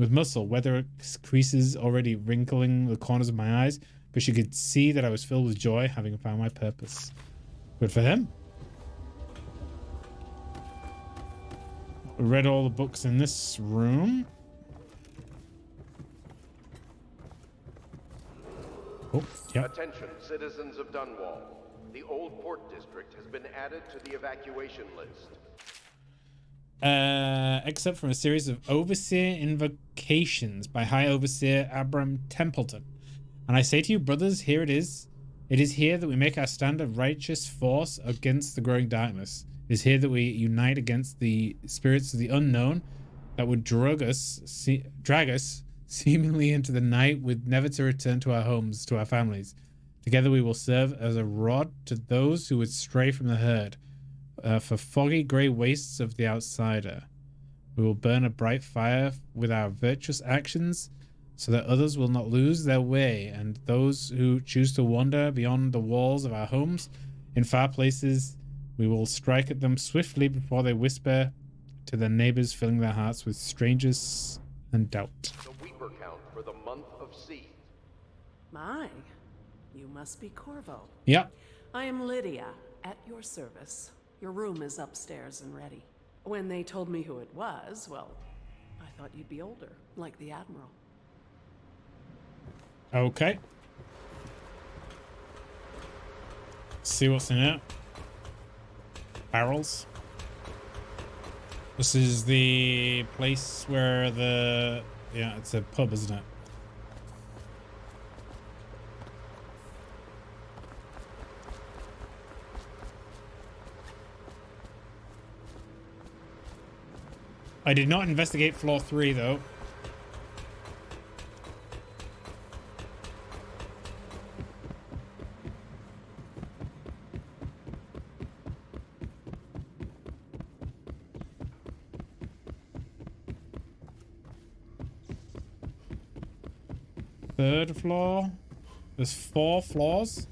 with muscle, weather creases already wrinkling the corners of my eyes, but she could see that I was filled with joy, having found my purpose. Good for him. Read all the books in this room. Oh, yeah. Attention, citizens of Dunwall. The Old Port District has been added to the evacuation list. Except from a series of overseer invocations by High Overseer Abram Templeton. And I say to you, brothers, here it is. It is here that we make our stand of righteous force against the growing darkness. It is here that we unite against the spirits of the unknown that would drag us seemingly into the night with never to return to our homes, to our families. Together we will serve as a rod to those who would stray from the herd. For foggy grey wastes of the outsider. We will burn a bright fire with our virtuous actions so that others will not lose their way, and those who choose to wander beyond the walls of our homes in far places, we will strike at them swiftly before they whisper to their neighbors, filling their hearts with strangers and doubt. The Weeper count for the month of Seed. My, you must be Corvo. Yeah. I am Lydia, at your service. Your room is upstairs and ready. When they told me who it was, well, I thought you'd be older, like the Admiral. Okay. See what's in it. Barrels. This is the place where the... Yeah, it's a pub, isn't it? I did not investigate floor 3, though. Third floor. There's 4 floors.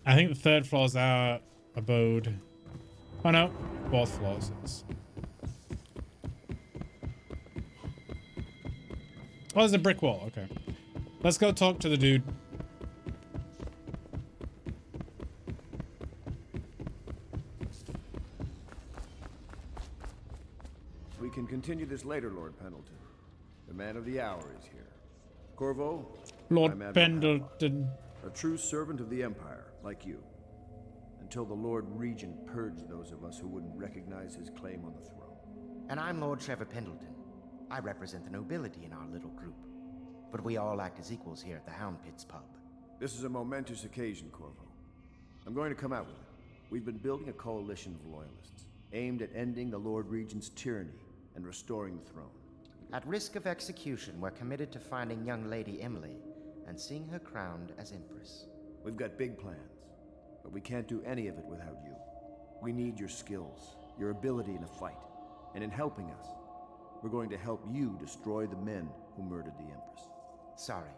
I think the third floor is our abode. Oh no, 4th floor is. Oh, there's a brick wall. Okay. Let's go talk to the dude. We can continue this later, Lord Pendleton. The man of the hour is here. Corvo, Lord I'm Admiral Pendleton. Howard, a true servant of the Empire, like you. Until the Lord Regent purged those of us who wouldn't recognize his claim on the throne. And I'm Lord Trevor Pendleton. I represent the nobility in our little group. But we all act as equals here at the Hound Pits pub. This is a momentous occasion, Corvo. I'm going to come out with it. We've been building a coalition of loyalists, aimed at ending the Lord Regent's tyranny and restoring the throne. At risk of execution, we're committed to finding young Lady Emily and seeing her crowned as Empress. We've got big plans, but we can't do any of it without you. We need your skills, your ability in a fight, and in helping us, we're going to help you destroy the men who murdered the Empress. Sorry,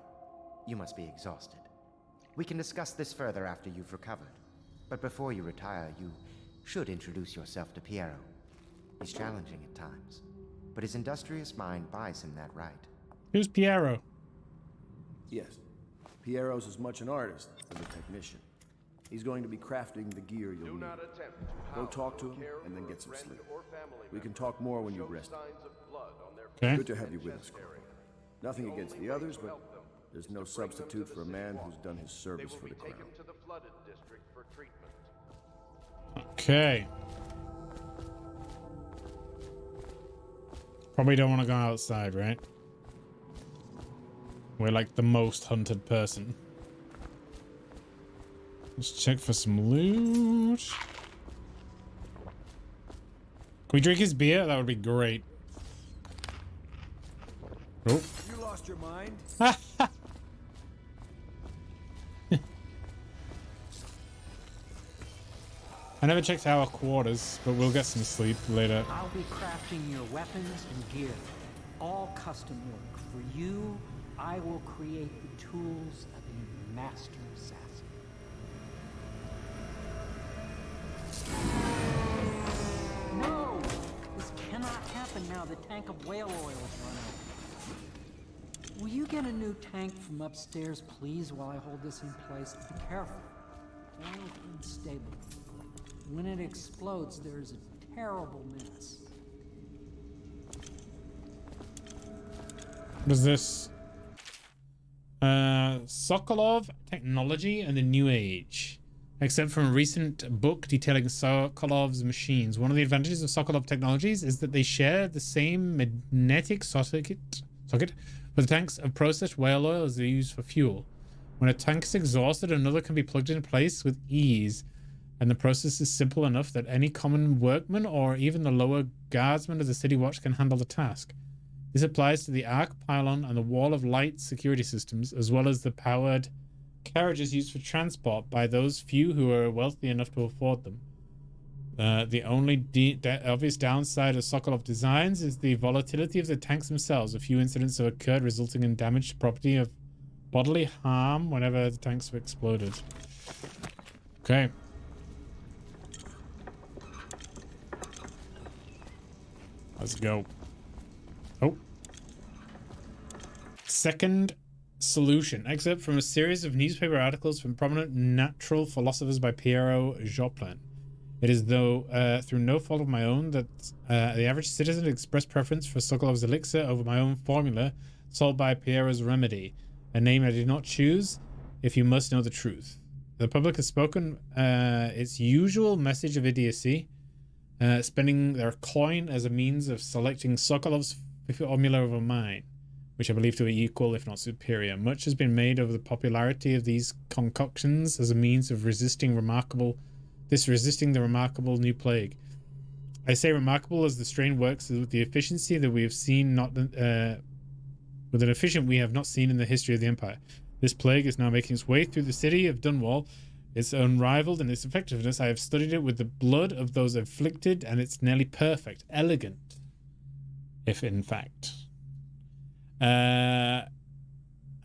you must be exhausted. We can discuss this further after you've recovered. But before you retire, you should introduce yourself to Piero. He's challenging at times, but his industrious mind buys him that right. Who's Piero? Yes, Piero's as much an artist as a technician. He's going to be crafting the gear you'll need. Go talk to him and then get some sleep. We can talk more when you've rested. Okay. Good to have you with us, Corvo. Nothing against the others, but there's no substitute for a man who's done his service for the crown. Okay. Probably don't want to go outside, right? We're like the most hunted person. Let's check for some loot. Can we drink his beer? That would be great. Oh. You lost your mind? I never checked our quarters, but we'll get some sleep later. I'll be crafting your weapons and gear. All custom work. For you, I will create the tools of a master assassin. tank of whale oil's run out. Will you get a new tank from upstairs, please, while I hold this in place? Be careful. Oil's unstable. When it explodes, there's a terrible mess. What is this? Sokolov Technology and the New Age. Except from a recent book detailing Sokolov's machines. One of the advantages of Sokolov Technologies is that they share the same magnetic socket with the tanks of processed whale oil as they use for fuel. When a tank is exhausted, another can be plugged in place with ease, and the process is simple enough that any common workman or even the lower guardsman of the city watch can handle the task. This applies to the arc pylon and the wall of light security systems, as well as the powered carriages used for transport by those few who are wealthy enough to afford them. The only obvious downside of Sokolov designs is the volatility of the tanks themselves. A few incidents have occurred resulting in damage to property of bodily harm whenever the tanks have exploded. Okay. Let's go. Oh. Second solution. Excerpt from a series of newspaper articles from prominent natural philosophers by Piero Joplin. It is though through no fault of my own that the average citizen expressed preference for Sokolov's elixir over my own formula sold by Piero's Remedy, a name I did not choose if you must know the truth. The public has spoken its usual message of idiocy, spending their coin as a means of selecting Sokolov's formula over mine, which I believe to be equal, if not superior. Much has been made of the popularity of these concoctions as a means of resisting the remarkable new plague. I say remarkable as the strain works with the efficiency that we have seen, with an efficient we have not seen in the history of the Empire. This plague is now making its way through the city of Dunwall. It's unrivaled in its effectiveness. I have studied it with the blood of those afflicted, and it's nearly perfect, elegant, if in fact.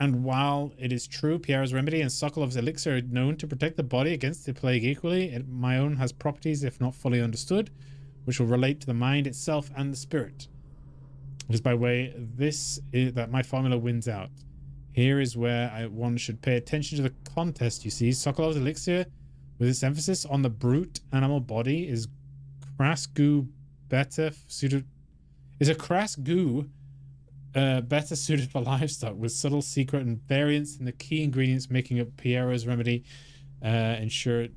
And while it is true Pierre's Remedy and Sokolov's elixir are known to protect the body against the plague equally, my own has properties, if not fully understood, which will relate to the mind itself and the spirit. It is by way of this that my formula wins out. Here is where one should pay attention to the contest, you see. Sokolov's elixir, with its emphasis on the brute animal body, is crass goo better suited for livestock, with subtle secret and variance in the key ingredients making up Piero's Remedy. Ensure it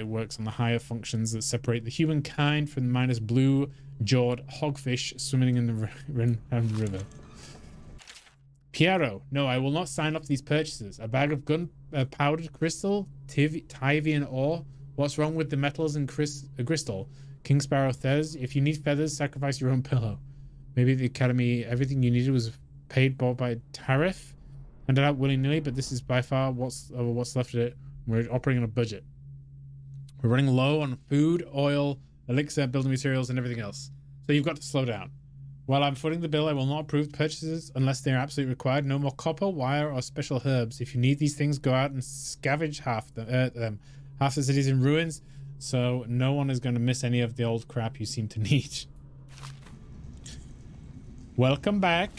works on the higher functions that separate the humankind from the minus blue-jawed hogfish swimming in the river. Piero, no, I will not sign off these purchases. A bag of powdered crystal, Tyvian ore. What's wrong with the metals and crystal? King Sparrow says, if you need feathers, sacrifice your own pillow. Maybe at the Academy, everything you needed was paid for by tariff, handed out willy-nilly, but this is by far what's left of it. We're operating on a budget. We're running low on food, oil, elixir, building materials, and everything else. So you've got to slow down. While I'm footing the bill, I will not approve purchases unless they are absolutely required. No more copper, wire, or special herbs. If you need these things, go out and scavenge half them. Half the city's in ruins, so no one is going to miss any of the old crap you seem to need. Welcome back.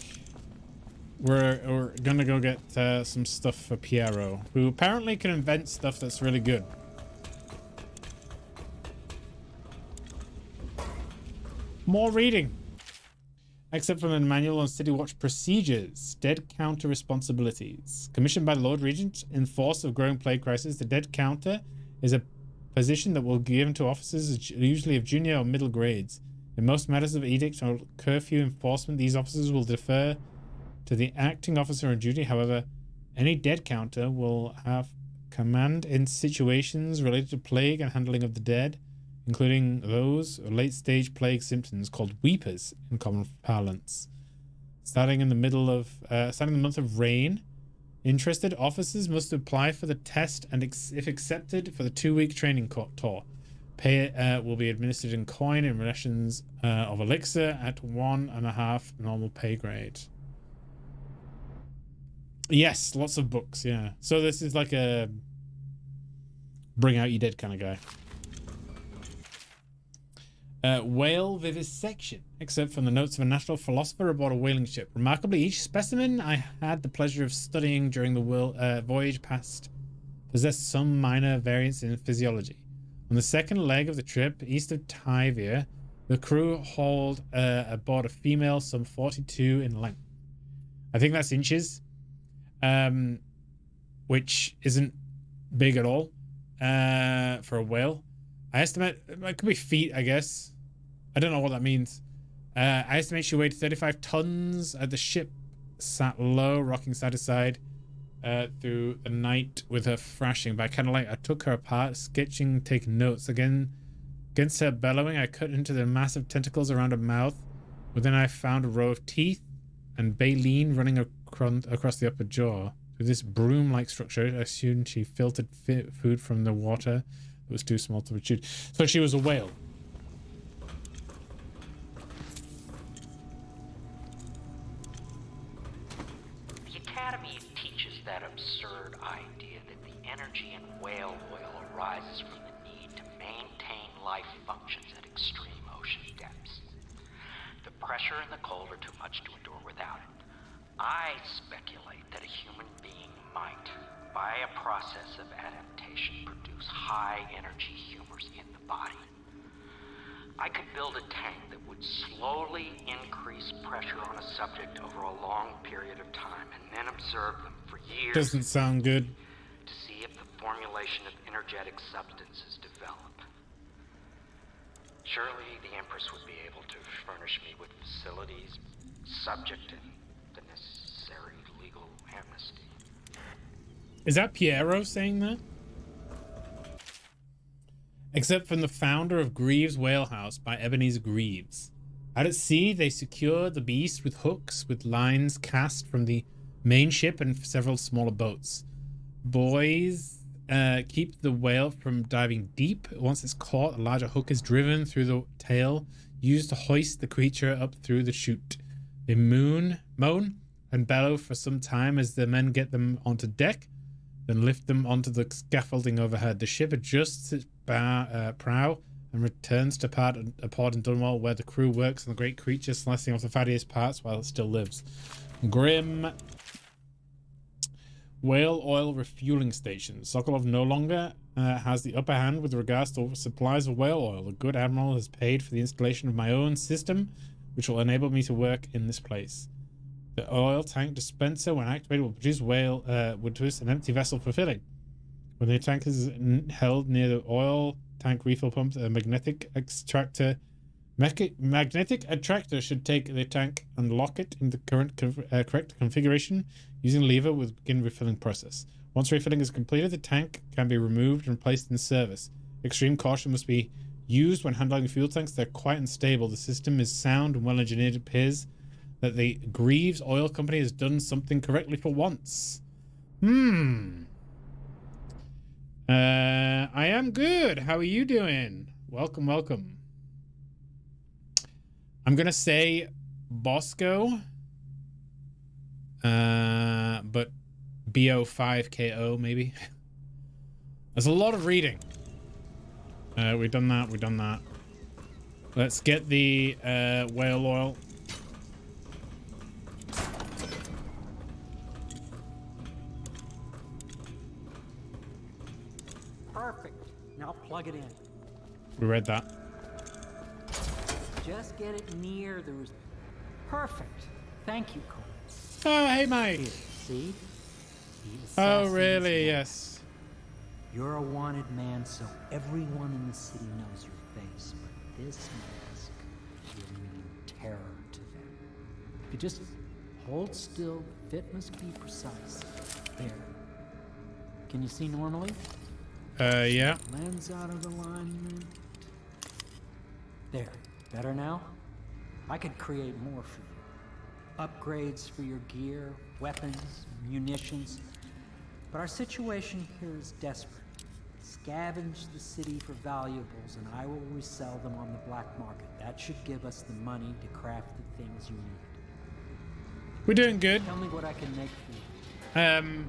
We're gonna go get some stuff for Piero, who apparently can invent stuff that's really good. More reading. Except from a manual on City Watch procedures, dead counter responsibilities. Commissioned by the Lord Regent in force of growing plague crisis, the dead counter is a position that will be given to officers usually of junior or middle grades. In most matters of edict or curfew enforcement, these officers will defer to the acting officer on duty. However, any dead counter will have command in situations related to plague and handling of the dead, including those late-stage plague symptoms called weepers in common parlance. Starting in the month of rain, interested officers must apply for the test and, if accepted, for the 2-week training tour. Pay will be administered in coin in rations of elixir at 1.5 normal pay grade. Yes, lots of books, yeah. So this is like a bring out your dead kind of guy. Whale vivisection, except from the notes of a national philosopher aboard a whaling ship. Remarkably, each specimen I had the pleasure of studying during the voyage past possessed some minor variance in physiology. On the second leg of the trip, east of Tyvia, the crew hauled aboard a female some 42 in length. I think that's inches, which isn't big at all for a whale. I estimate it could be feet, I guess. I don't know what that means. I estimate she weighed 35 tons. The ship sat low, rocking side to side through the night with her thrashing. But I took her apart, sketching, taking notes. Against her bellowing, I cut into the massive tentacles around her mouth. Within I found a row of teeth and baleen running across the upper jaw. With this broom-like structure, I assumed she filtered food from the water. It was too small to be chewed. So she was a whale. The Academy teaches that absurd idea that the energy in whale oil arises from the need to maintain life functions at extreme ocean depths. The pressure and the cold are too much to endure without it. I speculate that a human being might, by a process of adaptation, produce high-energy humors in the body. I could build a tank that would slowly increase pressure on a subject over a long period of time and then observe them for years. Doesn't sound good. To see if the formulation of energetic substances develop. Surely the Empress would be able to furnish me with facilities, subject to the necessary legal amnesty. Is that Piero saying that? Except from the founder of Greaves Whale House by Ebenezer Greaves. Out at sea, they secured the beast with hooks with lines cast from the main ship and several smaller boats. Boys keep the whale from diving deep. Once it's caught, a larger hook is driven through the tail, used to hoist the creature up through the chute. They moan and bellow for some time as the men get them onto deck, then lift them onto the scaffolding overhead. The ship adjusts its prow and returns to port in Dunwall, where the crew works on the great creature, slicing off the fattiest parts while it still lives. Grim. Whale oil refueling station. Sokolov no longer has the upper hand with regards to supplies of whale oil. The good admiral has paid for the installation of my own system, which will enable me to work in this place. The oil tank dispenser, when activated, will produce an empty vessel for filling. When the tank is held near the oil tank refill pump, a magnetic attractor should take the tank and lock it in the correct configuration using a lever with begin refilling process. Once refilling is completed, the tank can be removed and placed in service. Extreme caution must be used when handling fuel tanks. They're quite unstable. The system is sound and well engineered. It appears that the Greaves Oil Company has done something correctly for once. I am good. How are you doing? Welcome, welcome. I'm gonna say Bosco, but BO5KO maybe. There's a lot of reading. We've done that. Let's get the whale oil. Perfect. Now plug it in. We read that. Just get it near the... Perfect. Thank you, Cole. Oh, hey, mate. Here, see? Oh, really? Yes. You're a wanted man, so everyone in the city knows your face. But this mask will mean terror to them. If you just hold still, the fit must be precise. There. Can you see normally? Yeah. Lens out of alignment. There. Better now? I could create more for you. Upgrades for your gear, weapons, munitions. But our situation here is desperate. Scavenge the city for valuables and I will resell them on the black market. That should give us the money to craft the things you need. We're doing good. Tell me what I can make for you.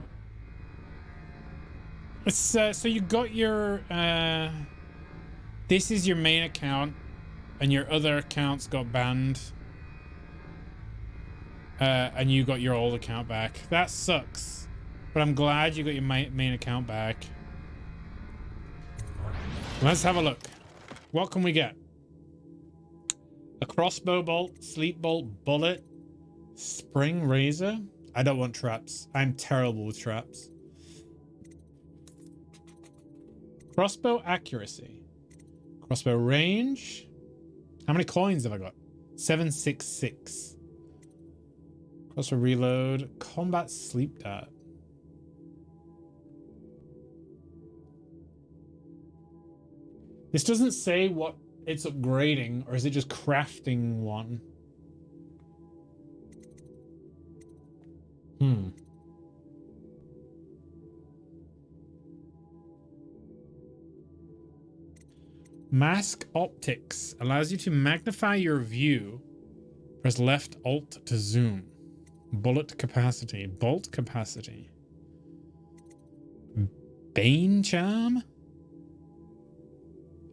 So you got your this is your main account. and your other accounts got banned. And you got your old account back. That sucks. But I'm glad you got your main account back. Let's have a look. What can we get? A crossbow bolt, sleep bolt, bullet, spring razor. I don't want traps. I'm terrible with traps. Crossbow accuracy. Crossbow range. How many coins have I got? 766. Crossbow reload. Combat sleep dart. This doesn't say what it's upgrading, or is it just crafting one? Mask optics allows you to magnify your view. Press left alt to zoom. Bullet capacity. Bolt capacity. Bane charm?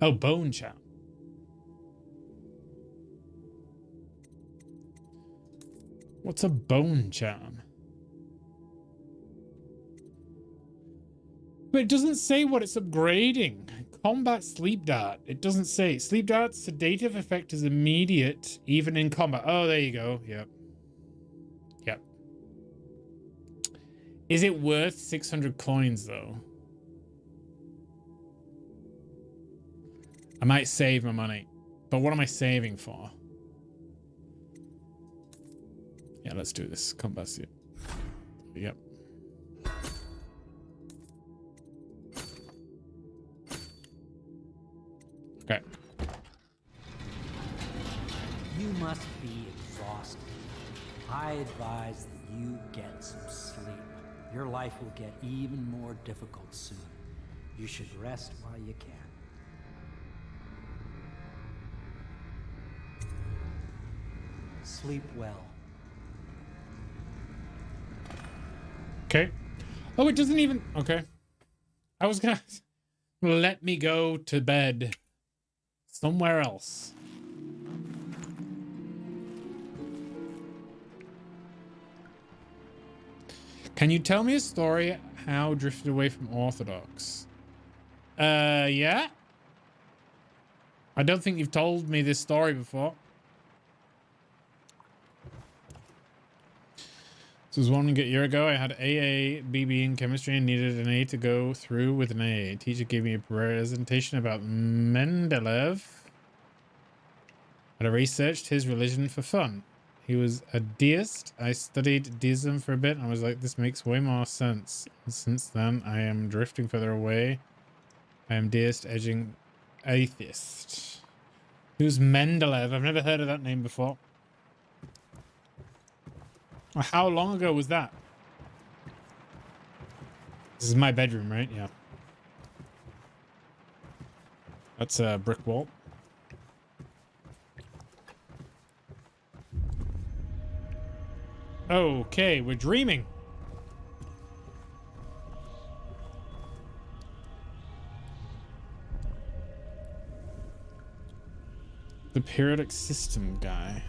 Oh, bone charm. What's a bone charm? But it doesn't say what it's upgrading. Combat sleep dart. It doesn't say. Sleep dart's sedative effect is immediate, even in combat. Oh, there you go. Yep. Yep. Is it worth 600 coins, though? I might save my money. But what am I saving for? Yeah, let's do this. Combat suit. Yep. Okay. You must be exhausted. I advise that you get some sleep. Your life will get even more difficult soon. You should rest while you can. Sleep well. Okay. Oh, it doesn't even... Okay. I was gonna... Let me go to bed. Somewhere else. Can you tell me a story how drifted away from Orthodox? Yeah. I don't think you've told me this story before. This was 1 year ago. I had AA, BB in chemistry and needed an A to go through with an A. Teacher gave me a presentation about Mendeleev. And I researched his religion for fun. He was a deist. I studied deism for a bit and I was like, this makes way more sense. And since then, I am drifting further away. I am deist, edging atheist. Who's Mendeleev? I've never heard of that name before. How long ago was that? This is my bedroom, right? Yeah. That's a brick wall. Okay, we're dreaming. The periodic system guy.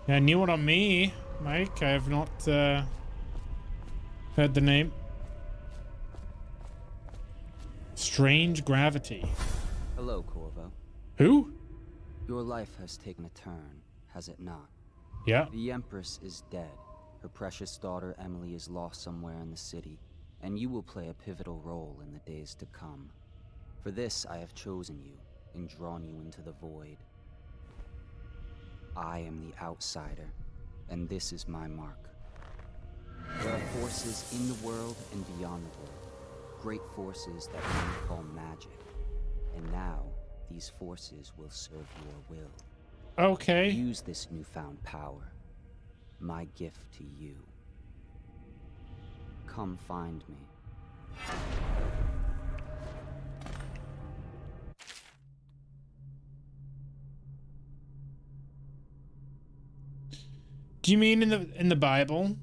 Yeah, new one on me, Mike. I have not heard the name. Strange gravity. Hello, Corvo. Who? Your life has taken a turn, has it not? Yeah. The Empress is dead. Her precious daughter Emily is lost somewhere in the city, and you will play a pivotal role in the days to come. For this, I have chosen you and drawn you into the void. I am the outsider, and this is my mark. There are forces in the world and beyond the world, great forces that men call magic. And now, these forces will serve your will. Okay. Use this newfound power, my gift to you. Come find me. Do you mean in the Bible?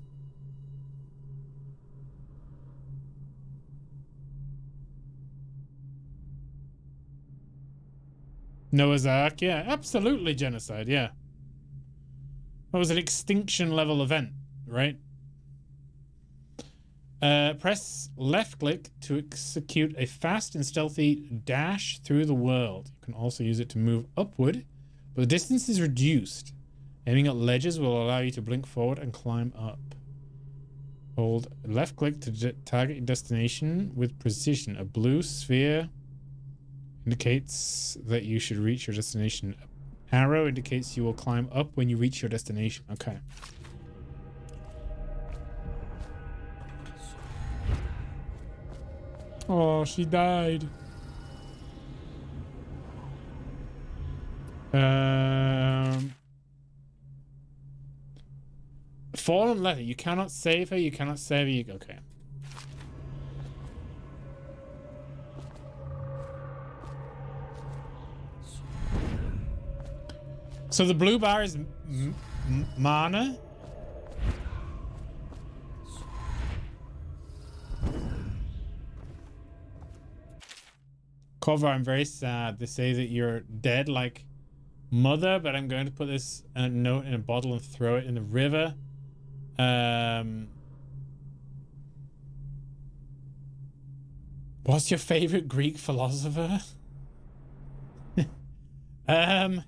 Noah's Ark, yeah, absolutely genocide, yeah. That was an extinction level event, right? Press left click to execute a fast and stealthy dash through the world. You can also use it to move upward, but the distance is reduced. Aiming at ledges will allow you to blink forward and climb up. Hold left click to target your destination with precision. A blue sphere indicates that you should reach your destination. Arrow indicates you will climb up when you reach your destination. Okay. Oh, she died. Fallen letter. You cannot save her. You cannot save her. Okay. So the blue bar is mana. Cover, I'm very sad. They say that you're dead like mother, but I'm going to put this note in a bottle and throw it in the river. What's your favorite Greek philosopher? I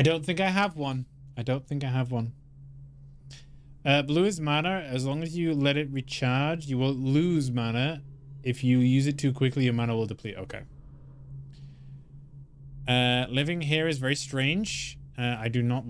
don't think I have one. I don't think I have one. Blue is mana. As long as you let it recharge, you will lose mana. If you use it too quickly, your mana will deplete. Okay. Living here is very strange. I do not